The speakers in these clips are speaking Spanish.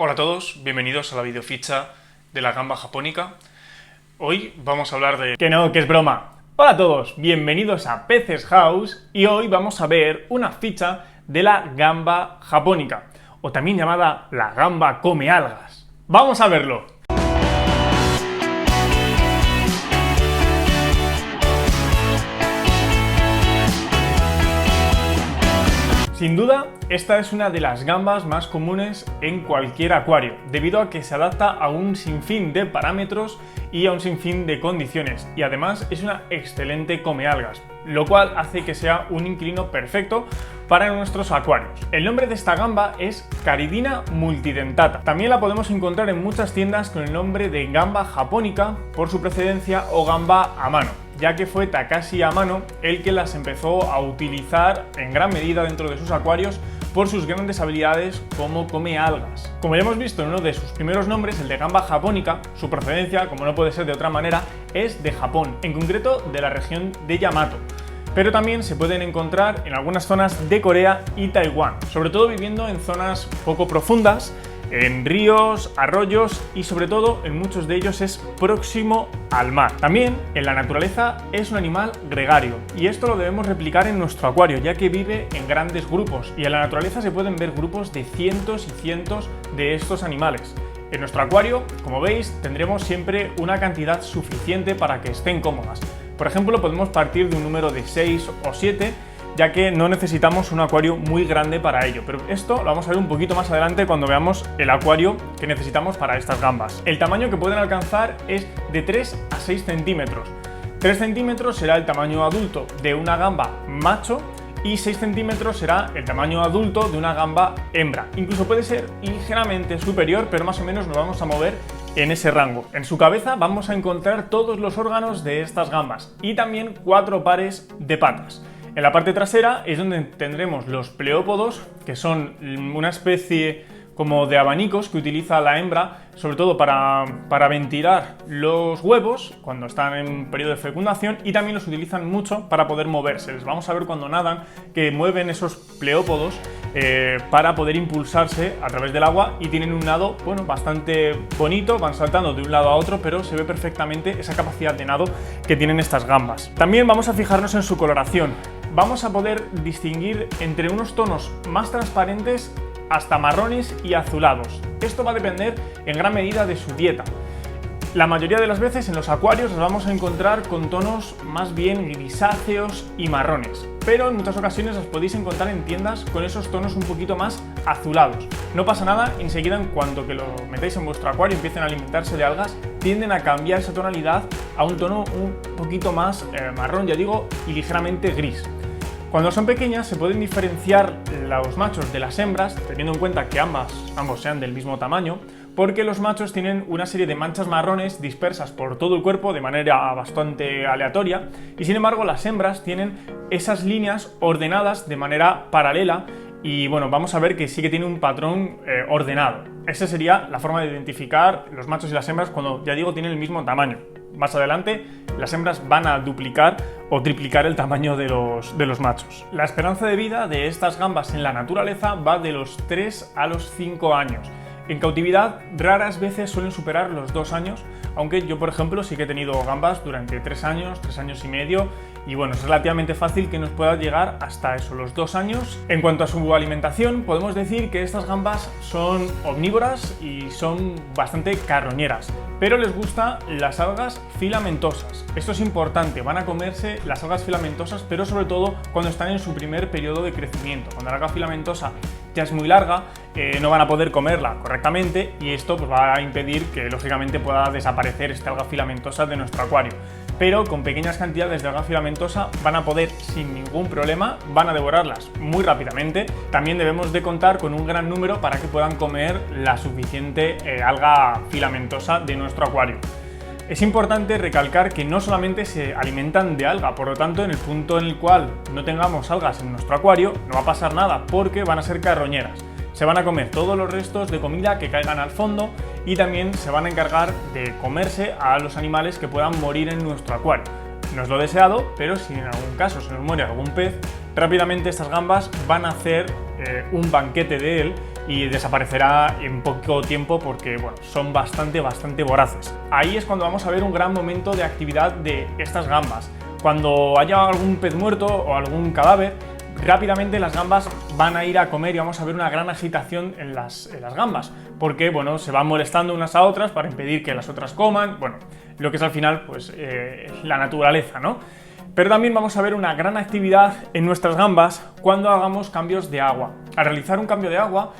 Hola a todos, bienvenidos a la videoficha de la gamba japónica. Hoy vamos a hablar de... Que no, que es broma. Hola a todos, bienvenidos a Peces House y hoy vamos a ver una ficha de la gamba japónica, o también llamada la gamba come algas. ¡Vamos a verlo! Sin duda, esta es una de las gambas más comunes en cualquier acuario, debido a que se adapta a un sinfín de parámetros y a un sinfín de condiciones, y además es una excelente comealgas, lo cual hace que sea un inquilino perfecto para nuestros acuarios. El nombre de esta gamba es Caridina multidentata. También la podemos encontrar en muchas tiendas con el nombre de gamba japónica por su precedencia o gamba Amano, ya que fue Takashi Amano el que las empezó a utilizar en gran medida dentro de sus acuarios por sus grandes habilidades como come algas. Como ya hemos visto en uno de sus primeros nombres, el de gamba japónica, su procedencia, como no puede ser de otra manera, es de Japón, en concreto de la región de Yamato. Pero también se pueden encontrar en algunas zonas de Corea y Taiwán, sobre todo viviendo en zonas poco profundas, en ríos, arroyos y sobre todo en muchos de ellos es próximo al mar. También en la naturaleza es un animal gregario y esto lo debemos replicar en nuestro acuario, ya que vive en grandes grupos y en la naturaleza se pueden ver grupos de cientos y cientos de estos animales. En nuestro acuario, como veis, tendremos siempre una cantidad suficiente para que estén cómodas. Por ejemplo, podemos partir de un número de 6 o 7, ya que no necesitamos un acuario muy grande para ello, pero esto lo vamos a ver un poquito más adelante cuando veamos el acuario que necesitamos para estas gambas. El tamaño que pueden alcanzar es de 3 a 6 centímetros. 3 centímetros será el tamaño adulto de una gamba macho y 6 centímetros será el tamaño adulto de una gamba hembra. Incluso puede ser ligeramente superior, pero más o menos nos vamos a mover en ese rango. En su cabeza vamos a encontrar todos los órganos de estas gambas y también 4 pares de patas. En la parte trasera es donde tendremos los pleópodos, que son una especie como de abanicos que utiliza la hembra, sobre todo para ventilar los huevos cuando están en periodo de fecundación, y también los utilizan mucho para poder moverse. Les vamos a ver cuando nadan que mueven esos pleópodos para poder impulsarse a través del agua y tienen un nado, bueno, bastante bonito, van saltando de un lado a otro, pero se ve perfectamente esa capacidad de nado que tienen estas gambas. También vamos a fijarnos en su coloración. Vamos a poder distinguir entre unos tonos más transparentes hasta marrones y azulados. Esto va a depender en gran medida de su dieta. La mayoría de las veces en los acuarios nos vamos a encontrar con tonos más bien grisáceos y marrones, pero en muchas ocasiones los podéis encontrar en tiendas con esos tonos un poquito más azulados. No pasa nada, enseguida en cuanto que lo metáis en vuestro acuario y empiecen a alimentarse de algas, tienden a cambiar esa tonalidad a un tono un poquito más marrón, ya digo, y ligeramente gris. Cuando son pequeñas se pueden diferenciar los machos de las hembras, teniendo en cuenta que ambos sean del mismo tamaño, porque los machos tienen una serie de manchas marrones dispersas por todo el cuerpo de manera bastante aleatoria, y sin embargo las hembras tienen esas líneas ordenadas de manera paralela, y bueno, vamos a ver que sí que tiene un patrón ordenado. Esa sería la forma de identificar los machos y las hembras cuando, ya digo, tienen el mismo tamaño. Más adelante las hembras van a duplicar o triplicar el tamaño de los machos. La esperanza de vida de estas gambas en la naturaleza va de los 3 a los 5 años. En cautividad raras veces suelen superar los 2 años, aunque yo por ejemplo sí que he tenido gambas durante 3 años y medio, y bueno, es relativamente fácil que nos pueda llegar hasta eso, los 2 años. En cuanto a su alimentación, podemos decir que estas gambas son omnívoras y son bastante carroñeras, pero les gustan las algas filamentosas. Esto es importante, van a comerse las algas filamentosas, pero sobre todo cuando están en su primer periodo de crecimiento. Cuando la alga filamentosa ya es muy larga, no van a poder comerla correctamente y esto pues, va a impedir que lógicamente pueda desaparecer esta alga filamentosa de nuestro acuario. Pero con pequeñas cantidades de alga filamentosa van a poder sin ningún problema, van a devorarlas muy rápidamente. También debemos de contar con un gran número para que puedan comer la suficiente alga filamentosa de nuestro acuario. Es importante recalcar que no solamente se alimentan de alga, por lo tanto en el punto en el cual no tengamos algas en nuestro acuario no va a pasar nada porque van a ser carroñeras. Se van a comer todos los restos de comida que caigan al fondo y también se van a encargar de comerse a los animales que puedan morir en nuestro acuario. No es lo deseado, pero si en algún caso se nos muere algún pez, rápidamente estas gambas van a hacer un banquete de él y desaparecerá en poco tiempo porque bueno, son bastante voraces. Ahí es cuando vamos a ver un gran momento de actividad de estas gambas. Cuando haya algún pez muerto o algún cadáver, rápidamente las gambas van a ir a comer y vamos a ver una gran agitación en las gambas, porque bueno, se van molestando unas a otras para impedir que las otras coman, bueno, lo que es al final pues la naturaleza, ¿no? Pero también vamos a ver una gran actividad en nuestras gambas cuando hagamos cambios de agua. Al realizar un cambio de agua,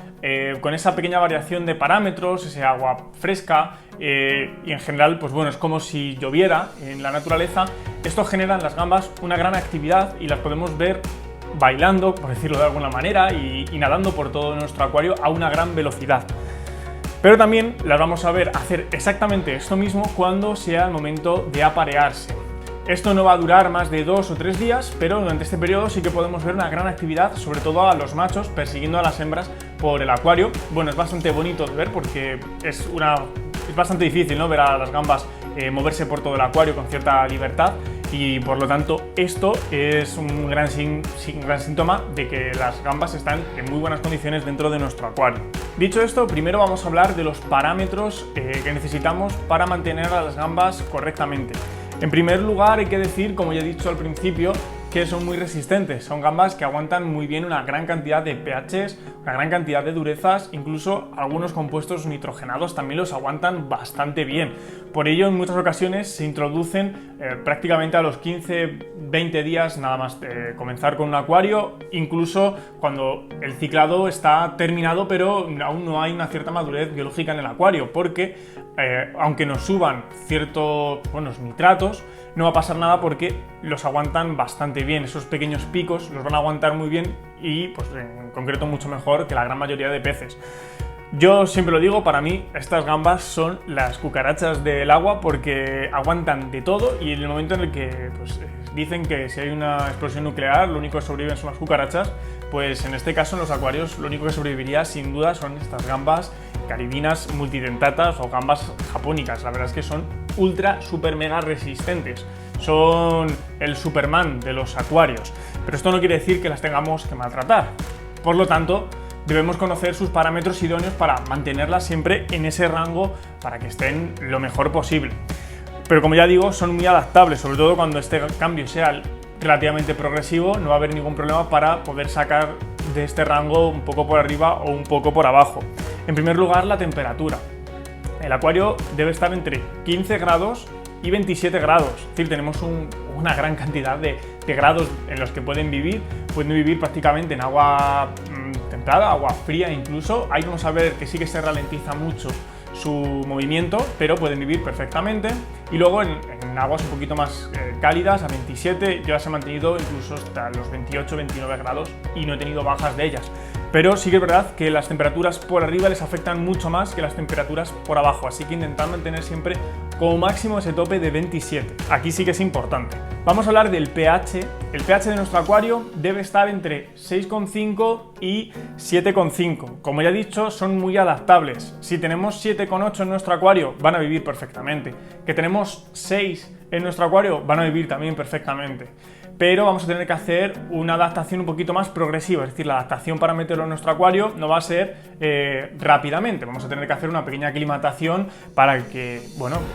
con esa pequeña variación de parámetros, ese agua fresca y en general, pues bueno, es como si lloviera en la naturaleza, esto genera en las gambas una gran actividad y las podemos ver bailando, por decirlo de alguna manera, y nadando por todo nuestro acuario a una gran velocidad. Pero también las vamos a ver hacer exactamente esto mismo cuando sea el momento de aparearse. Esto no va a durar más de 2 o 3 días, pero durante este periodo sí que podemos ver una gran actividad, sobre todo a los machos persiguiendo a las hembras por el acuario. Bueno, es bastante bonito de ver porque es bastante difícil, ¿no?, ver a las gambas moverse por todo el acuario con cierta libertad y por lo tanto esto es un gran síntoma de que las gambas están en muy buenas condiciones dentro de nuestro acuario. Dicho esto, primero vamos a hablar de los parámetros que necesitamos para mantener a las gambas correctamente. En primer lugar, hay que decir, como ya he dicho al principio, que son muy resistentes. Son gambas que aguantan muy bien una gran cantidad de pHs, una gran cantidad de durezas, incluso algunos compuestos nitrogenados también los aguantan bastante bien. Por ello, en muchas ocasiones se introducen prácticamente a los 15-20 días nada más de comenzar con un acuario, incluso cuando el ciclado está terminado, pero aún no hay una cierta madurez biológica en el acuario, porque aunque nos suban ciertos nitratos, no va a pasar nada porque los aguantan bastante bien. Esos pequeños picos los van a aguantar muy bien y pues en concreto mucho mejor que la gran mayoría de peces. Yo siempre lo digo, para mí estas gambas son las cucarachas del agua porque aguantan de todo y en el momento en el que pues, dicen que si hay una explosión nuclear lo único que sobreviven son las cucarachas, pues en este caso en los acuarios lo único que sobreviviría sin duda son estas gambas caribinas multidentatas o gambas japónicas. La verdad es que son ultra, super, mega resistentes. Son el Superman de los acuarios. Pero esto no quiere decir que las tengamos que maltratar. Por lo tanto, debemos conocer sus parámetros idóneos para mantenerlas siempre en ese rango para que estén lo mejor posible. Pero como ya digo, son muy adaptables, sobre todo cuando este cambio sea relativamente progresivo, no va a haber ningún problema para poder sacar de este rango un poco por arriba o un poco por abajo. En primer lugar, la temperatura. El acuario debe estar entre 15 grados y 27 grados, es decir, tenemos una gran cantidad de grados en los que pueden vivir prácticamente en agua templada, agua fría incluso. Ahí vamos a ver que sí que se ralentiza mucho su movimiento, pero pueden vivir perfectamente. Y luego en aguas un poquito más cálidas, a 27, yo las he mantenido incluso hasta los 28-29 grados y no he tenido bajas de ellas. Pero sí que es verdad que las temperaturas por arriba les afectan mucho más que las temperaturas por abajo, así que intentad mantener siempre como máximo ese tope de 27. Aquí sí que es importante. Vamos a hablar del pH. El pH de nuestro acuario debe estar entre 6,5 y 7,5. Como ya he dicho, son muy adaptables. Si tenemos 7,8 en nuestro acuario, van a vivir perfectamente. Que tenemos 6 en nuestro acuario, van a vivir también perfectamente. Pero vamos a tener que hacer una adaptación un poquito más progresiva, es decir, la adaptación para meterlo en nuestro acuario no va a ser rápidamente, vamos a tener que hacer una pequeña aclimatación para que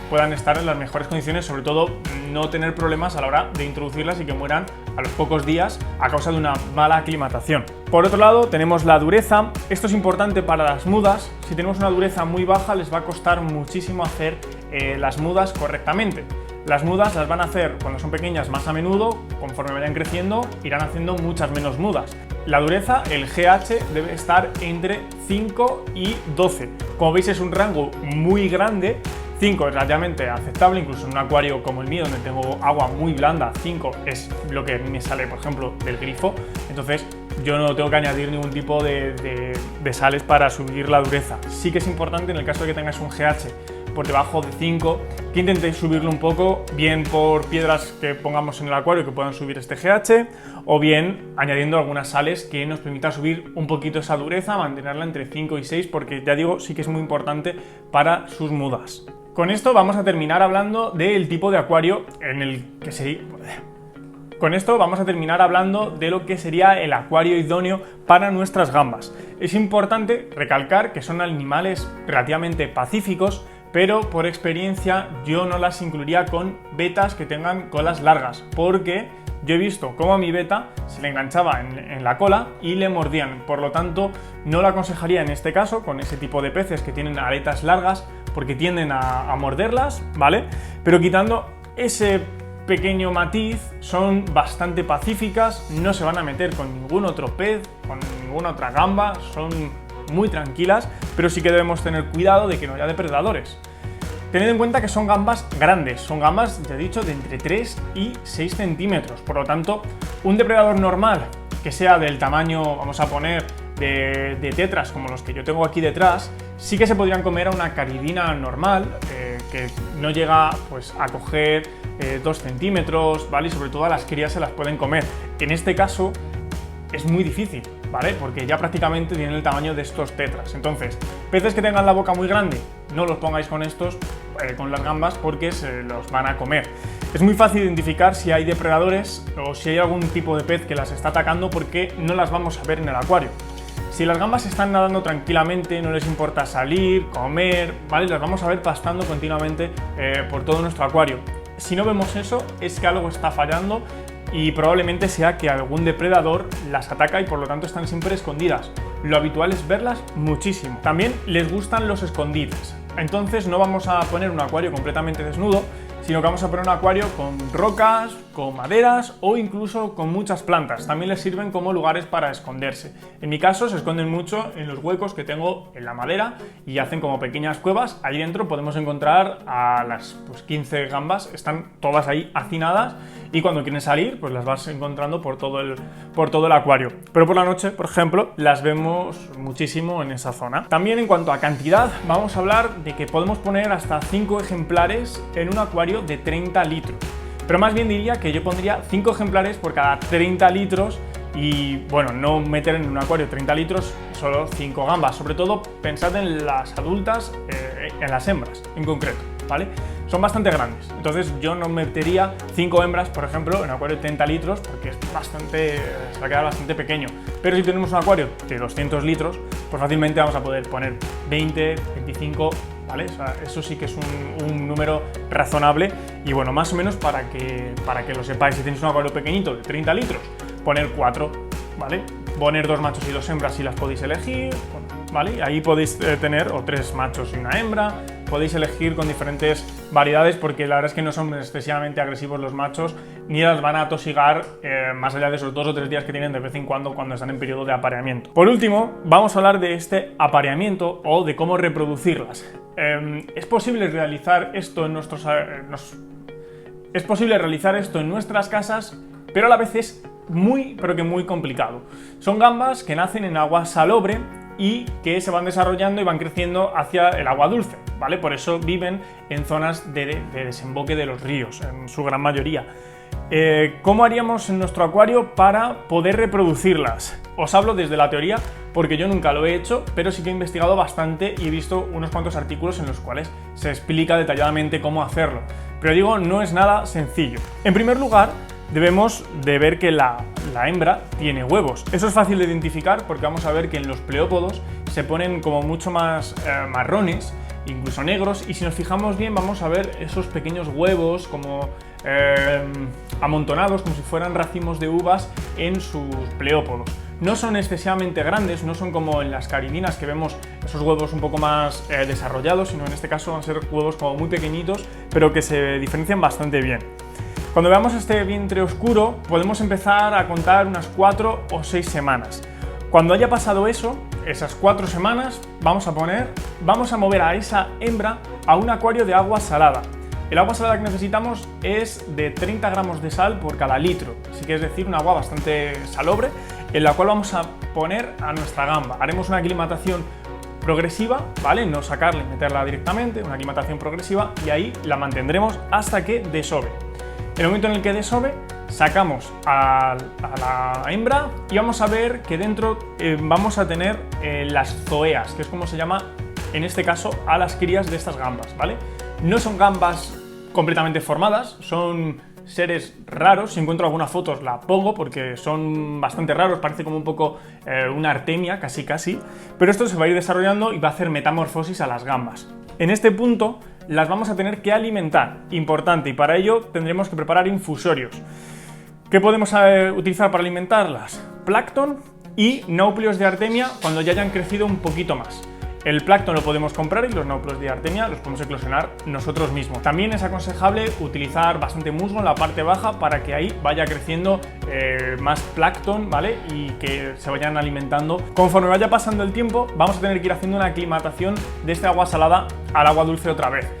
puedan estar en las mejores condiciones, sobre todo no tener problemas a la hora de introducirlas y que mueran a los pocos días a causa de una mala aclimatación. Por otro lado, tenemos la dureza. Esto es importante para las mudas. Si tenemos una dureza muy baja, les va a costar muchísimo hacer las mudas correctamente. Las mudas las van a hacer cuando son pequeñas más a menudo, conforme vayan creciendo irán haciendo muchas menos mudas. La dureza, el GH, debe estar entre 5 y 12. Como veis es un rango muy grande. 5 es relativamente aceptable, incluso en un acuario como el mío donde tengo agua muy blanda, 5 es lo que me sale por ejemplo del grifo, entonces yo no tengo que añadir ningún tipo de sales para subir la dureza. Sí que es importante en el caso de que tengáis un GH por debajo de 5, que intentéis subirlo un poco, bien por piedras que pongamos en el acuario que puedan subir este GH, o bien añadiendo algunas sales que nos permitan subir un poquito esa dureza, mantenerla entre 5 y 6, porque ya digo, sí que es muy importante para sus mudas. Con esto vamos a terminar hablando del tipo de acuario en el que sería... Con esto vamos a terminar hablando de lo que sería el acuario idóneo para nuestras gambas. Es importante recalcar que son animales relativamente pacíficos, pero por experiencia yo no las incluiría con betas que tengan colas largas, porque yo he visto cómo a mi beta se le enganchaba en la cola y le mordían. Por lo tanto, no lo aconsejaría en este caso con ese tipo de peces que tienen aletas largas, porque tienden a morderlas, ¿vale? Pero quitando ese pequeño matiz, son bastante pacíficas, no se van a meter con ningún otro pez, con ninguna otra gamba, son muy tranquilas, pero sí que debemos tener cuidado de que no haya depredadores. Tened en cuenta que son gambas grandes, son gambas, ya he dicho, de entre 3 y 6 centímetros. Por lo tanto, un depredador normal que sea del tamaño, vamos a poner, de tetras como los que yo tengo aquí detrás, sí que se podrían comer a una caridina normal, que no llega pues, a coger 2 centímetros, ¿vale? Y sobre todo a las crías se las pueden comer. En este caso es muy difícil, ¿vale? Porque ya prácticamente tienen el tamaño de estos tetras. Entonces, peces que tengan la boca muy grande, no los pongáis con estos, con las gambas, porque se los van a comer. Es muy fácil identificar si hay depredadores o si hay algún tipo de pez que las está atacando, porque no las vamos a ver en el acuario. Si las gambas están nadando tranquilamente, no les importa salir, comer, ¿vale? Las vamos a ver pastando continuamente por todo nuestro acuario. Si no vemos eso, es que algo está fallando y probablemente sea que algún depredador las ataca y por lo tanto están siempre escondidas. Lo habitual es verlas muchísimo. También les gustan los escondites. Entonces no vamos a poner un acuario completamente desnudo, sino que vamos a poner un acuario con rocas, con maderas o incluso con muchas plantas. También les sirven como lugares para esconderse. En mi caso se esconden mucho en los huecos que tengo en la madera y hacen como pequeñas cuevas. Ahí dentro podemos encontrar a las 15 gambas, están todas ahí hacinadas y cuando quieren salir pues las vas encontrando por todo el acuario. Pero por la noche, por ejemplo, las vemos muchísimo en esa zona. También en cuanto a cantidad, vamos a hablar de que podemos poner hasta 5 ejemplares en un acuario de 30 litros. Pero más bien diría que yo pondría 5 ejemplares por cada 30 litros y, bueno, no meter en un acuario 30 litros solo 5 gambas. Sobre todo, pensad en las adultas, en las hembras en concreto, ¿vale? Son bastante grandes, entonces yo no metería 5 hembras, por ejemplo, en un acuario de 30 litros porque es bastante, se va a quedar bastante pequeño. Pero si tenemos un acuario de 200 litros, pues fácilmente vamos a poder poner 20, 25, ¿vale? O sea, eso sí que es un número razonable y bueno, más o menos para que lo sepáis. Si tenéis un acuario pequeñito de 30 litros, poner 4, ¿vale? Poner 2 machos y 2 hembras si las podéis elegir, ¿vale? Ahí podéis tener o 3 machos y una hembra. Podéis elegir con diferentes variedades porque la verdad es que no son excesivamente agresivos los machos ni las van a atosigar más allá de esos 2 o 3 días que tienen de vez en cuando están en periodo de apareamiento. Por último, vamos a hablar de este apareamiento o de cómo reproducirlas. Es posible realizar esto en nuestras casas, pero a la vez es muy, pero que muy complicado. Son gambas que nacen en agua salobre y que se van desarrollando y van creciendo hacia el agua dulce, ¿vale? Por eso viven en zonas de desemboque de los ríos, en su gran mayoría. ¿Cómo haríamos en nuestro acuario para poder reproducirlas? Os hablo desde la teoría porque yo nunca lo he hecho, pero sí que he investigado bastante y he visto unos cuantos artículos en los cuales se explica detalladamente cómo hacerlo. Pero digo, no es nada sencillo. En primer lugar, debemos de ver que la hembra tiene huevos. Eso es fácil de identificar porque vamos a ver que en los pleópodos se ponen como mucho más marrones, incluso negros, y si nos fijamos bien vamos a ver esos pequeños huevos como amontonados, como si fueran racimos de uvas en sus pleópodos. No son excesivamente grandes, no son como en las caridinas que vemos esos huevos un poco más desarrollados, sino en este caso van a ser huevos como muy pequeñitos, pero que se diferencian bastante bien. Cuando veamos este vientre oscuro, podemos empezar a contar unas 4 o 6 semanas. Cuando haya pasado eso, esas 4 semanas, vamos a mover a esa hembra a un acuario de agua salada. El agua salada que necesitamos es de 30 gramos de sal por cada litro, así que es decir, un agua bastante salobre, en la cual vamos a poner a nuestra gamba. Haremos una aclimatación progresiva, ¿vale? No sacarla y meterla directamente, una aclimatación progresiva, y ahí la mantendremos hasta que desove. En el momento en el que desove, sacamos a la hembra y vamos a ver que dentro vamos a tener las zoeas, que es como se llama en este caso a las crías de estas gambas, ¿vale? No son gambas completamente formadas, son seres raros. Si encuentro alguna foto os la pongo porque son bastante raros, parece como un poco una artemia, casi. Pero esto se va a ir desarrollando y va a hacer metamorfosis a las gambas. En este punto las vamos a tener que alimentar, importante, y para ello tendremos que preparar infusorios. ¿Qué podemos utilizar para alimentarlas? Plancton y núcleos de artemia cuando ya hayan crecido un poquito más. El plancton lo podemos comprar y los núcleos de artemia los podemos eclosionar nosotros mismos. También es aconsejable utilizar bastante musgo en la parte baja para que ahí vaya creciendo más plancton, ¿vale? Y que se vayan alimentando. Conforme vaya pasando el tiempo, vamos a tener que ir haciendo una aclimatación de este agua salada al agua dulce otra vez.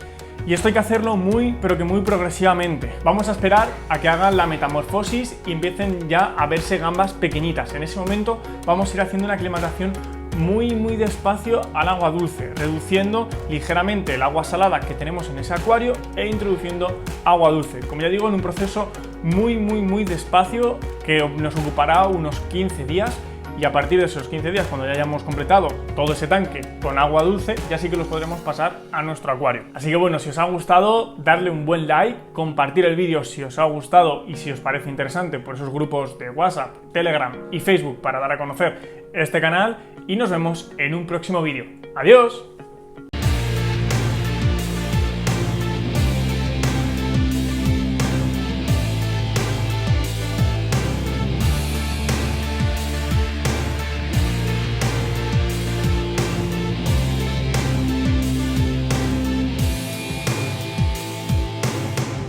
Y esto hay que hacerlo pero que muy progresivamente. Vamos a esperar a que hagan la metamorfosis y empiecen ya a verse gambas pequeñitas. En ese momento vamos a ir haciendo una aclimatación muy despacio al agua dulce, reduciendo ligeramente el agua salada que tenemos en ese acuario e introduciendo agua dulce. Como ya digo, en un proceso muy despacio que nos ocupará unos 15 días. Y a partir de esos 15 días, cuando ya hayamos completado todo ese tanque con agua dulce, ya sí que los podremos pasar a nuestro acuario. Así que bueno, si os ha gustado, darle un buen like, compartir el vídeo si os ha gustado y si os parece interesante por esos grupos de WhatsApp, Telegram y Facebook para dar a conocer este canal, y nos vemos en un próximo vídeo. ¡Adiós!